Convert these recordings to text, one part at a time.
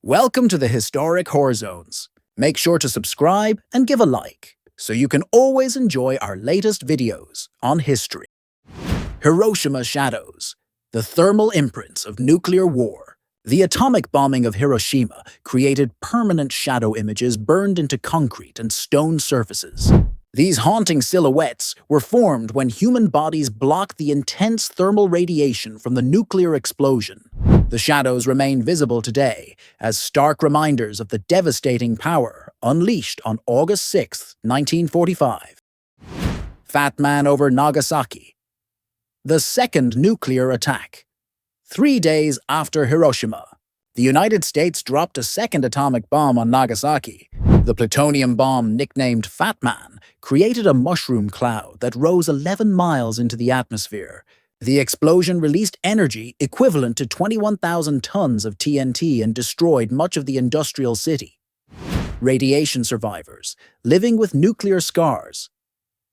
Welcome to the Historic Horror Zones. Make sure to subscribe and give a like so you can always enjoy our latest videos on history. Hiroshima Shadows, the thermal imprints of nuclear war. The atomic bombing of Hiroshima created permanent shadow images burned into concrete and stone surfaces. These haunting silhouettes were formed when human bodies blocked the intense thermal radiation from the nuclear explosion. The shadows remain visible today as stark reminders of the devastating power unleashed on August 6, 1945. Fat Man over Nagasaki. The second nuclear attack. 3 days after Hiroshima, the United States dropped a second atomic bomb on Nagasaki. The plutonium bomb, nicknamed Fat Man, created a mushroom cloud that rose 11 miles into the atmosphere. The explosion released energy equivalent to 21,000 tons of TNT and destroyed much of the industrial city. Radiation survivors, living with nuclear scars.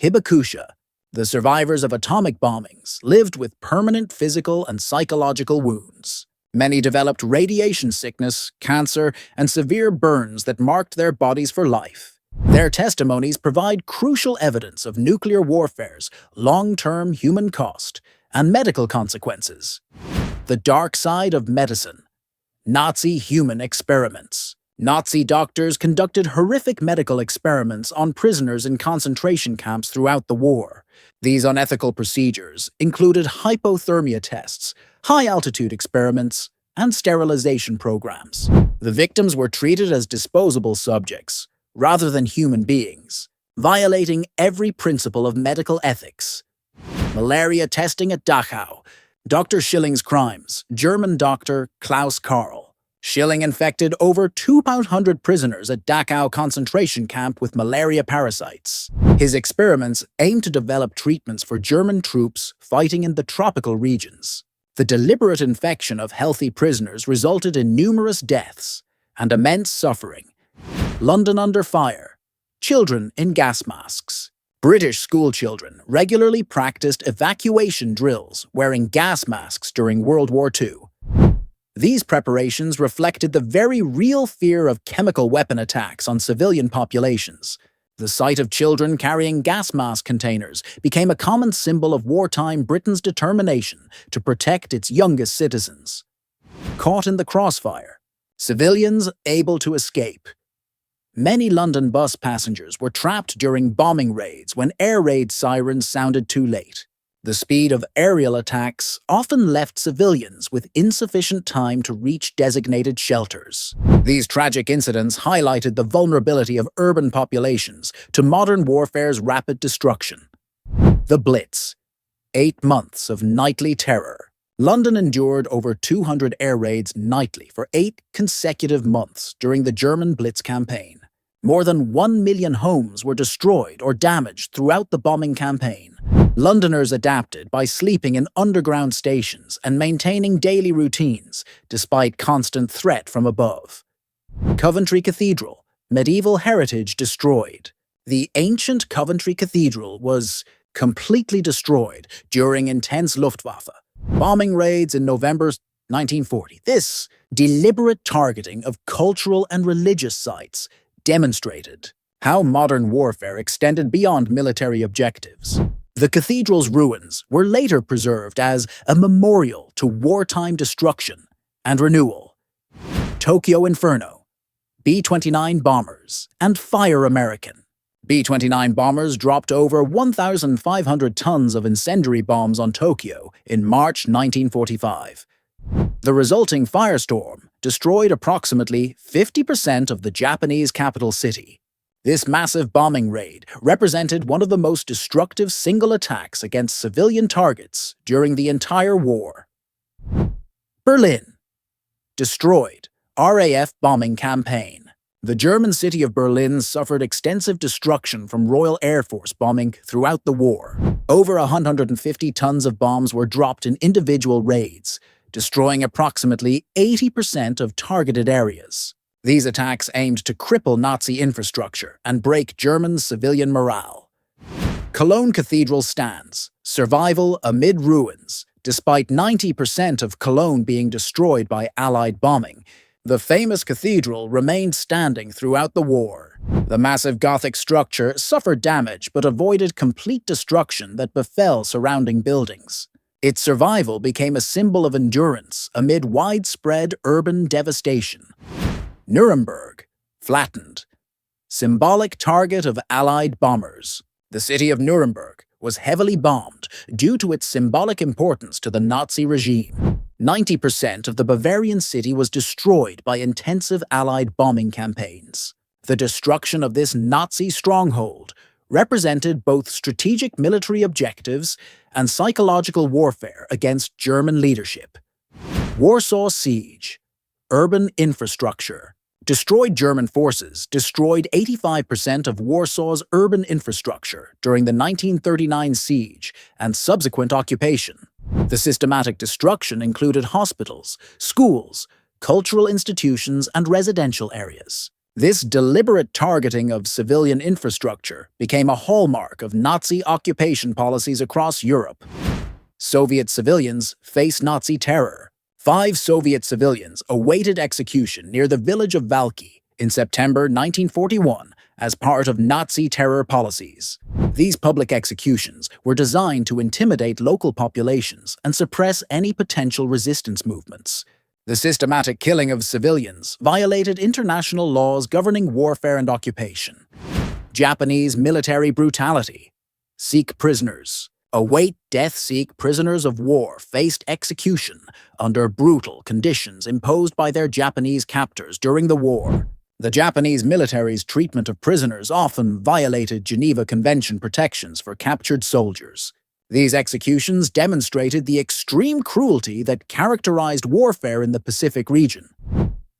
Hibakusha, the survivors of atomic bombings, lived with permanent physical and psychological wounds. Many developed radiation sickness, cancer, and severe burns that marked their bodies for life. Their testimonies provide crucial evidence of nuclear warfare's long-term human cost and medical consequences. The dark side of medicine. Nazi human experiments. Nazi doctors conducted horrific medical experiments on prisoners in concentration camps throughout the war. These unethical procedures included hypothermia tests, high-altitude experiments, and sterilization programs. The victims were treated as disposable subjects, rather than human beings, violating every principle of medical ethics. Malaria testing at Dachau. Dr. Schilling's crimes. German doctor Klaus Karl. Schilling infected over 200 prisoners at Dachau concentration camp with malaria parasites. His experiments aimed to develop treatments for German troops fighting in the tropical regions. The deliberate infection of healthy prisoners resulted in numerous deaths and immense suffering. London under fire. Children in gas masks. British schoolchildren regularly practiced evacuation drills wearing gas masks during World War II. These preparations reflected the very real fear of chemical weapon attacks on civilian populations. The sight of children carrying gas mask containers became a common symbol of wartime Britain's determination to protect its youngest citizens. Caught in the crossfire. Civilians able to escape. Many London bus passengers were trapped during bombing raids when air raid sirens sounded too late. The speed of aerial attacks often left civilians with insufficient time to reach designated shelters. These tragic incidents highlighted the vulnerability of urban populations to modern warfare's rapid destruction. The Blitz. 8 months of nightly terror. London endured over 200 air raids nightly for 8 consecutive months during the German Blitz campaign. More than 1 million homes were destroyed or damaged throughout the bombing campaign. Londoners adapted by sleeping in underground stations and maintaining daily routines, despite constant threat from above. Coventry Cathedral, medieval heritage destroyed. The ancient Coventry Cathedral was completely destroyed during intense Luftwaffe bombing raids in November 1940. This deliberate targeting of cultural and religious sites demonstrated how modern warfare extended beyond military objectives. The cathedral's ruins were later preserved as a memorial to wartime destruction and renewal. Tokyo Inferno. B-29 bombers and Fire American. B-29 bombers dropped over 1,500 tons of incendiary bombs on Tokyo in March 1945. The resulting firestorm destroyed approximately 50% of the Japanese capital city. This massive bombing raid represented one of the most destructive single attacks against civilian targets during the entire war. Berlin. Destroyed. RAF bombing campaign. The German city of Berlin suffered extensive destruction from Royal Air Force bombing throughout the war. Over 150 tons of bombs were dropped in individual raids, destroying approximately 80% of targeted areas. These attacks aimed to cripple Nazi infrastructure and break German civilian morale. Cologne Cathedral stands. Survival amid ruins. Despite 90% of Cologne being destroyed by Allied bombing, The famous cathedral remained standing throughout the war. The massive Gothic structure suffered damage but avoided complete destruction that befell surrounding buildings. Its survival became a symbol of endurance amid widespread urban devastation. Nuremberg, flattened. Symbolic target of Allied bombers. The city of Nuremberg was heavily bombed due to its symbolic importance to the Nazi regime. 90% of the Bavarian city was destroyed by intensive Allied bombing campaigns. The destruction of this Nazi stronghold represented both strategic military objectives and psychological warfare against German leadership. Warsaw Siege. Urban infrastructure. Destroyed German forces destroyed 85% of Warsaw's urban infrastructure during the 1939 siege and subsequent occupation. The systematic destruction included hospitals, schools, cultural institutions, and residential areas. This deliberate targeting of civilian infrastructure became a hallmark of Nazi occupation policies across Europe. Soviet civilians face Nazi terror. 5 Soviet civilians awaited execution near the village of Valki in September 1941 as part of Nazi terror policies. These public executions were designed to intimidate local populations and suppress any potential resistance movements. The systematic killing of civilians violated international laws governing warfare and occupation. Japanese military brutality. Sikh prisoners. Await death Sikh prisoners of war faced execution under brutal conditions imposed by their Japanese captors during the war. The Japanese military's treatment of prisoners often violated Geneva Convention protections for captured soldiers. These executions demonstrated the extreme cruelty that characterized warfare in the Pacific region.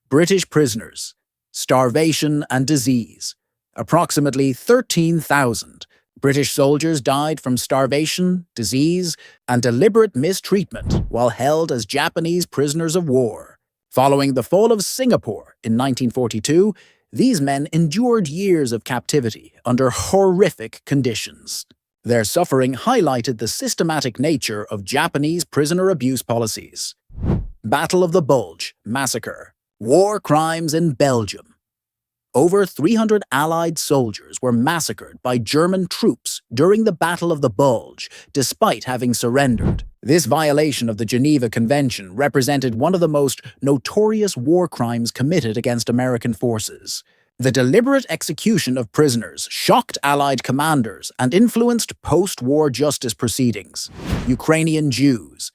British prisoners. Starvation and disease. Approximately 13,000 British soldiers died from starvation, disease, and deliberate mistreatment while held as Japanese prisoners of war. Following the fall of Singapore in 1942, these men endured years of captivity under horrific conditions. Their suffering highlighted the systematic nature of Japanese prisoner abuse policies. Battle of the Bulge Massacre. War crimes in Belgium. Over 300 Allied soldiers were massacred by German troops during the Battle of the Bulge, despite having surrendered. This violation of the Geneva Convention represented one of the most notorious war crimes committed against American forces. The deliberate execution of prisoners shocked Allied commanders and influenced post-war justice proceedings. Ukrainian Jews.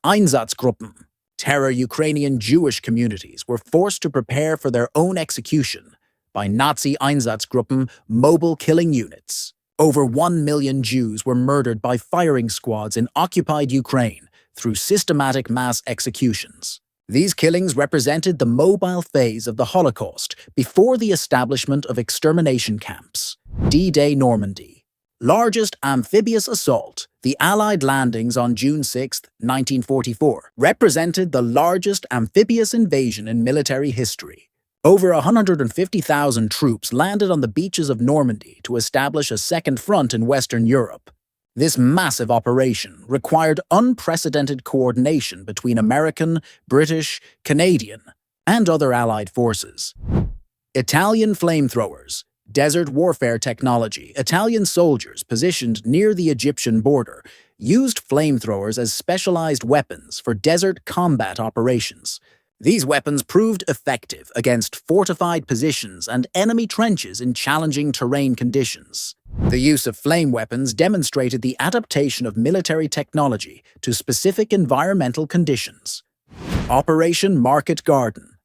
Einsatzgruppen. Terror Ukrainian Jewish communities were forced to prepare for their own execution by Nazi Einsatzgruppen mobile killing units. Over 1 million Jews were murdered by firing squads in occupied Ukraine through systematic mass executions. These killings represented the mobile phase of the Holocaust before the establishment of extermination camps. D-Day Normandy. Largest amphibious assault. The Allied landings on June 6, 1944, represented the largest amphibious invasion in military history. Over 150,000 troops landed on the beaches of Normandy to establish a second front in Western Europe. This massive operation required unprecedented coordination between American, British, Canadian, and other Allied forces. Italian flamethrowers. Desert warfare technology. Italian soldiers positioned near the Egyptian border used flamethrowers as specialized weapons for desert combat operations. These weapons proved effective against fortified positions and enemy trenches in challenging terrain conditions. The use of flame weapons demonstrated the adaptation of military technology to specific environmental conditions. Operation Market Garden.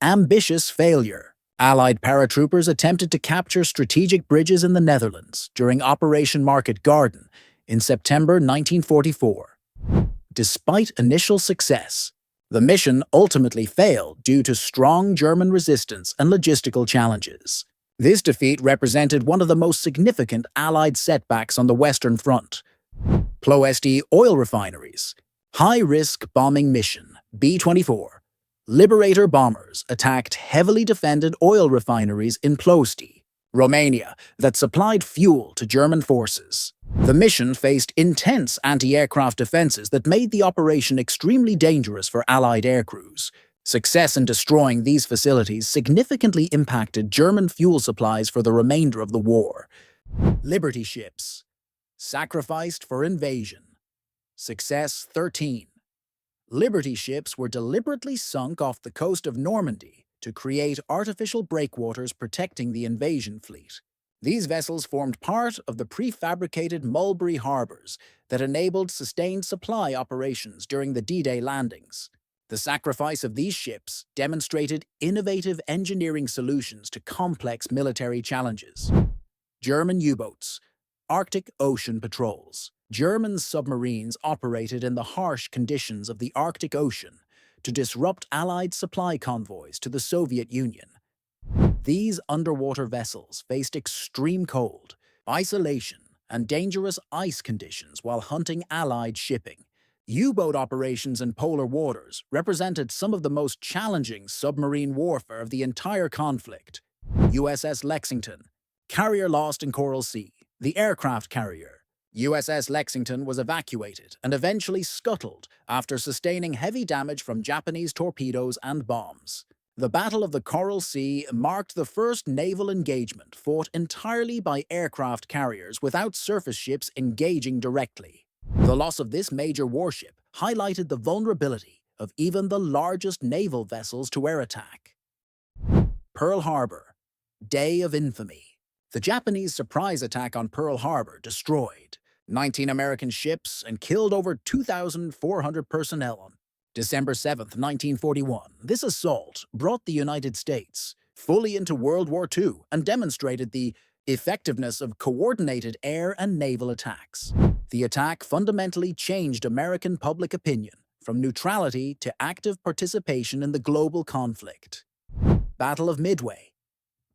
Ambitious failure. Allied paratroopers attempted to capture strategic bridges in the Netherlands during Operation Market Garden in September 1944. Despite initial success, the mission ultimately failed due to strong German resistance and logistical challenges. This defeat represented one of the most significant Allied setbacks on the Western Front. Ploesti oil refineries. High-risk bombing mission, B-24. Liberator bombers attacked heavily defended oil refineries in Ploesti, Romania, that supplied fuel to German forces. The mission faced intense anti-aircraft defenses that made the operation extremely dangerous for Allied aircrews. Success in destroying these facilities significantly impacted German fuel supplies for the remainder of the war. Liberty ships, sacrificed for invasion. Success 13. Liberty ships were deliberately sunk off the coast of Normandy to create artificial breakwaters protecting the invasion fleet. These vessels formed part of the prefabricated Mulberry harbors that enabled sustained supply operations during the D-Day landings. The sacrifice of these ships demonstrated innovative engineering solutions to complex military challenges. German U-boats, Arctic Ocean patrols. German submarines operated in the harsh conditions of the Arctic Ocean to disrupt Allied supply convoys to the Soviet Union. These underwater vessels faced extreme cold, isolation, and dangerous ice conditions while hunting Allied shipping. U-boat operations in polar waters represented some of the most challenging submarine warfare of the entire conflict. USS Lexington, carrier lost in Coral Sea. The aircraft carrier, USS Lexington, was evacuated and eventually scuttled after sustaining heavy damage from Japanese torpedoes and bombs. The Battle of the Coral Sea marked the first naval engagement fought entirely by aircraft carriers without surface ships engaging directly. The loss of this major warship highlighted the vulnerability of even the largest naval vessels to air attack. Pearl Harbor, Day of Infamy. The Japanese surprise attack on Pearl Harbor destroyed 19 American ships and killed over 2,400 personnel on December 7, 1941. This assault brought the United States fully into World War II and demonstrated the effectiveness of coordinated air and naval attacks. The attack fundamentally changed American public opinion from neutrality to active participation in the global conflict. Battle of Midway,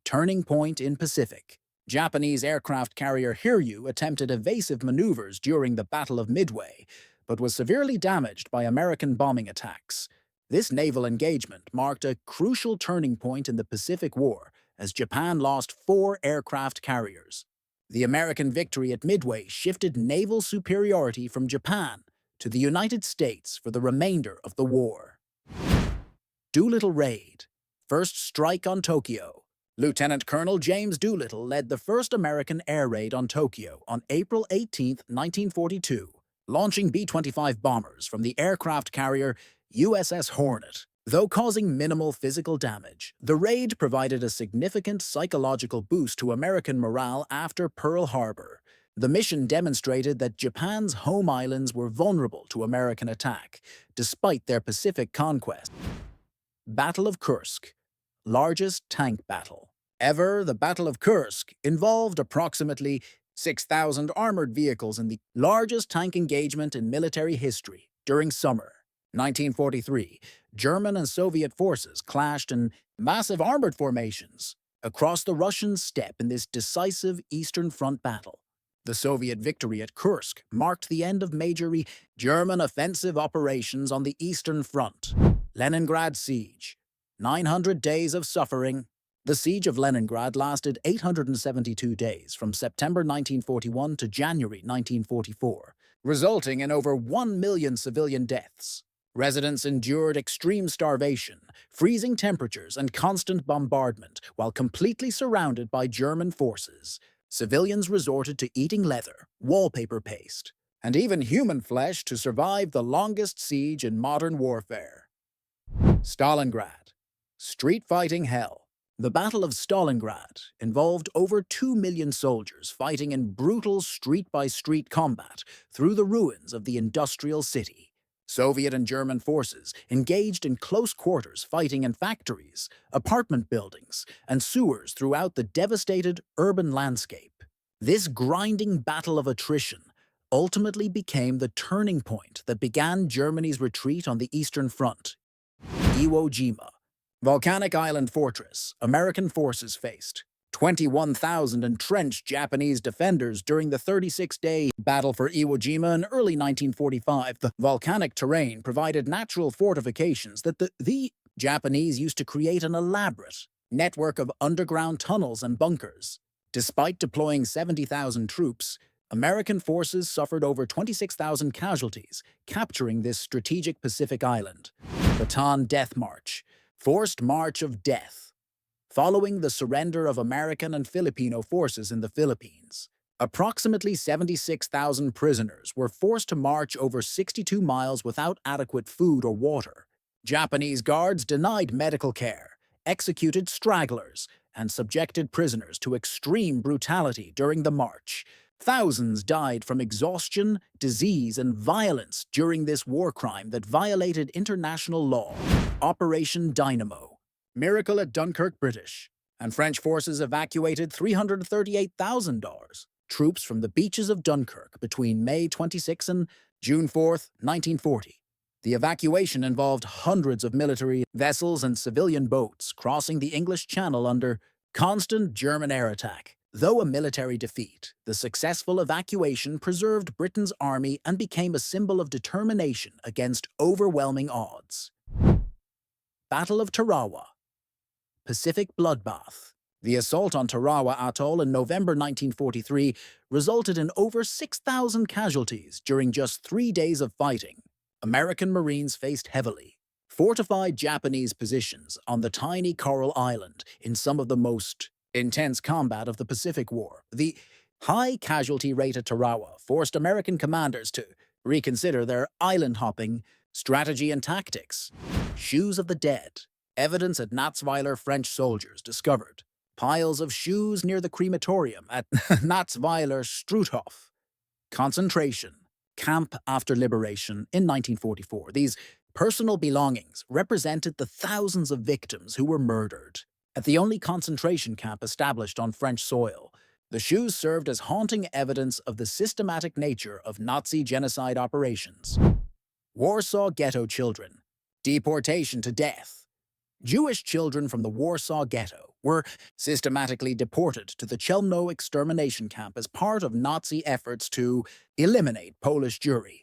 turning point in Pacific. Japanese aircraft carrier Hiryu attempted evasive maneuvers during the Battle of Midway, but was severely damaged by American bombing attacks. This naval engagement marked a crucial turning point in the Pacific War as Japan lost 4 aircraft carriers. The American victory at Midway shifted naval superiority from Japan to the United States for the remainder of the war. Doolittle Raid, first strike on Tokyo. Lieutenant Colonel James Doolittle led the first American air raid on Tokyo on April 18, 1942, launching B-25 bombers from the aircraft carrier USS Hornet. Though causing minimal physical damage, the raid provided a significant psychological boost to American morale after Pearl Harbor. The mission demonstrated that Japan's home islands were vulnerable to American attack, despite their Pacific conquest. Battle of Kursk, largest tank battle ever. The Battle of Kursk involved approximately 6,000 armored vehicles in the largest tank engagement in military history. During summer 1943, German and Soviet forces clashed in massive armored formations across the Russian steppe in this decisive Eastern Front battle. The Soviet victory at Kursk marked the end of major German offensive operations on the Eastern Front. Leningrad Siege, 900 days of suffering. The siege of Leningrad lasted 872 days from September 1941 to January 1944, resulting in over 1 million civilian deaths. Residents endured extreme starvation, freezing temperatures, and constant bombardment while completely surrounded by German forces. Civilians resorted to eating leather, wallpaper paste, and even human flesh to survive the longest siege in modern warfare. Stalingrad, street fighting hell. The Battle of Stalingrad involved over 2 million soldiers fighting in brutal street-by-street combat through the ruins of the industrial city. Soviet and German forces engaged in close quarters fighting in factories, apartment buildings, and sewers throughout the devastated urban landscape. This grinding battle of attrition ultimately became the turning point that began Germany's retreat on the Eastern Front. Iwo Jima, volcanic island fortress. American forces faced 21,000 entrenched Japanese defenders during the 36-day Battle for Iwo Jima in early 1945. The volcanic terrain provided natural fortifications that the Japanese used to create an elaborate network of underground tunnels and bunkers. Despite deploying 70,000 troops, American forces suffered over 26,000 casualties, capturing this strategic Pacific island. Bataan Death March, forced march of death. Following the surrender of American and Filipino forces in the Philippines, approximately 76,000 prisoners were forced to march over 62 miles without adequate food or water. Japanese guards denied medical care, executed stragglers, and subjected prisoners to extreme brutality during the march. Thousands died from exhaustion, disease, and violence during this war crime that violated international law. Operation Dynamo. Miracle at Dunkirk, British and French forces evacuated $338,000 troops from the beaches of Dunkirk between May 26 and June 4, 1940. The evacuation involved hundreds of military vessels and civilian boats crossing the English Channel under constant German air attack. Though a military defeat, the successful evacuation preserved Britain's army and became a symbol of determination against overwhelming odds. Battle of Tarawa. Pacific bloodbath. The assault on Tarawa Atoll in November 1943 resulted in over 6,000 casualties during just 3 days of fighting. American Marines faced heavily fortified Japanese positions on the tiny coral island in some of the most intense combat of the Pacific War. The high casualty rate at Tarawa forced American commanders to reconsider their island-hopping strategy and tactics. Shoes of the dead. Evidence at Natzweiler French soldiers discovered piles of shoes near the crematorium at Natzweiler Struthof. Concentration camp after liberation in 1944. These personal belongings represented the thousands of victims who were murdered. At the only concentration camp established on French soil, the shoes served as haunting evidence of the systematic nature of Nazi genocide operations. Warsaw Ghetto children. Deportation to death. Jewish children from the Warsaw Ghetto were systematically deported to the Chelmno extermination camp as part of Nazi efforts to eliminate Polish Jewry.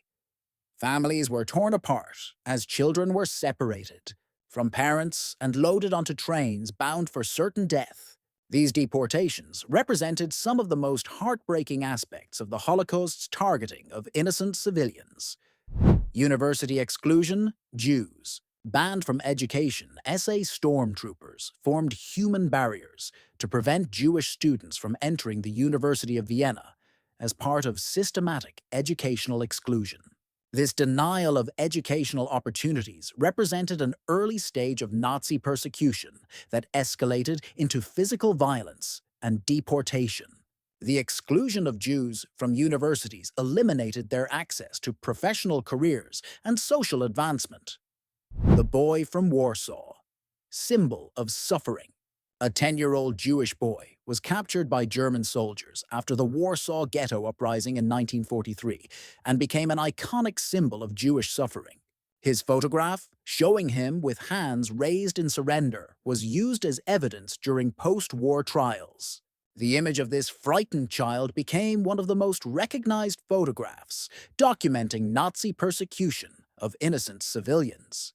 Families were torn apart as children were separated from parents and loaded onto trains bound for certain death. These deportations represented some of the most heartbreaking aspects of the Holocaust's targeting of innocent civilians. University exclusion, Jews. Banned from education, SA stormtroopers formed human barriers to prevent Jewish students from entering the University of Vienna as part of systematic educational exclusion. This denial of educational opportunities represented an early stage of Nazi persecution that escalated into physical violence and deportation. The exclusion of Jews from universities eliminated their access to professional careers and social advancement. The boy from Warsaw. Symbol of suffering. A 10-year-old Jewish boy was captured by German soldiers after the Warsaw Ghetto uprising in 1943 and became an iconic symbol of Jewish suffering. His photograph, showing him with hands raised in surrender, was used as evidence during post-war trials. The image of this frightened child became one of the most recognized photographs documenting Nazi persecution of innocent civilians.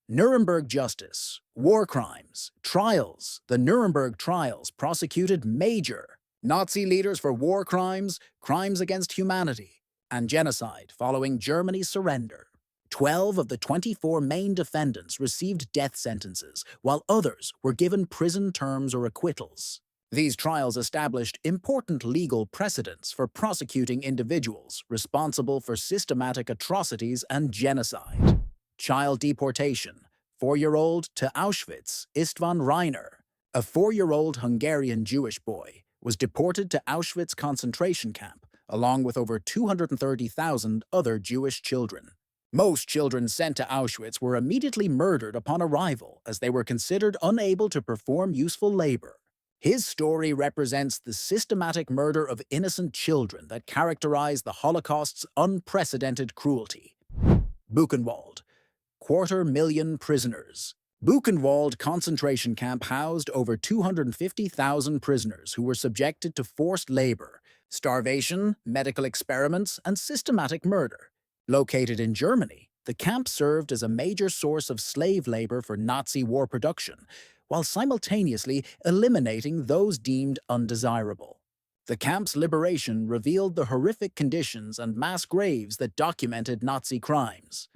Nuremberg Justice, War Crimes, Trials. The Nuremberg trials prosecuted major Nazi leaders for war crimes, crimes against humanity, and genocide following Germany's surrender. 12 of the 24 main defendants received death sentences, while others were given prison terms or acquittals. These trials established important legal precedents for prosecuting individuals responsible for systematic atrocities and genocide. Child deportation. 4-year-old to Auschwitz, Istvan Reiner. A 4-year-old Hungarian Jewish boy was deported to Auschwitz concentration camp, along with over 230,000 other Jewish children. Most children sent to Auschwitz were immediately murdered upon arrival as they were considered unable to perform useful labor. His story represents the systematic murder of innocent children that characterized the Holocaust's unprecedented cruelty. Buchenwald. 250,000 prisoners. Buchenwald concentration camp housed over 250,000 prisoners who were subjected to forced labor, starvation, medical experiments, and systematic murder. Located in Germany, the camp served as a major source of slave labor for Nazi war production, while simultaneously eliminating those deemed undesirable. The camp's liberation revealed the horrific conditions and mass graves that documented Nazi crimes.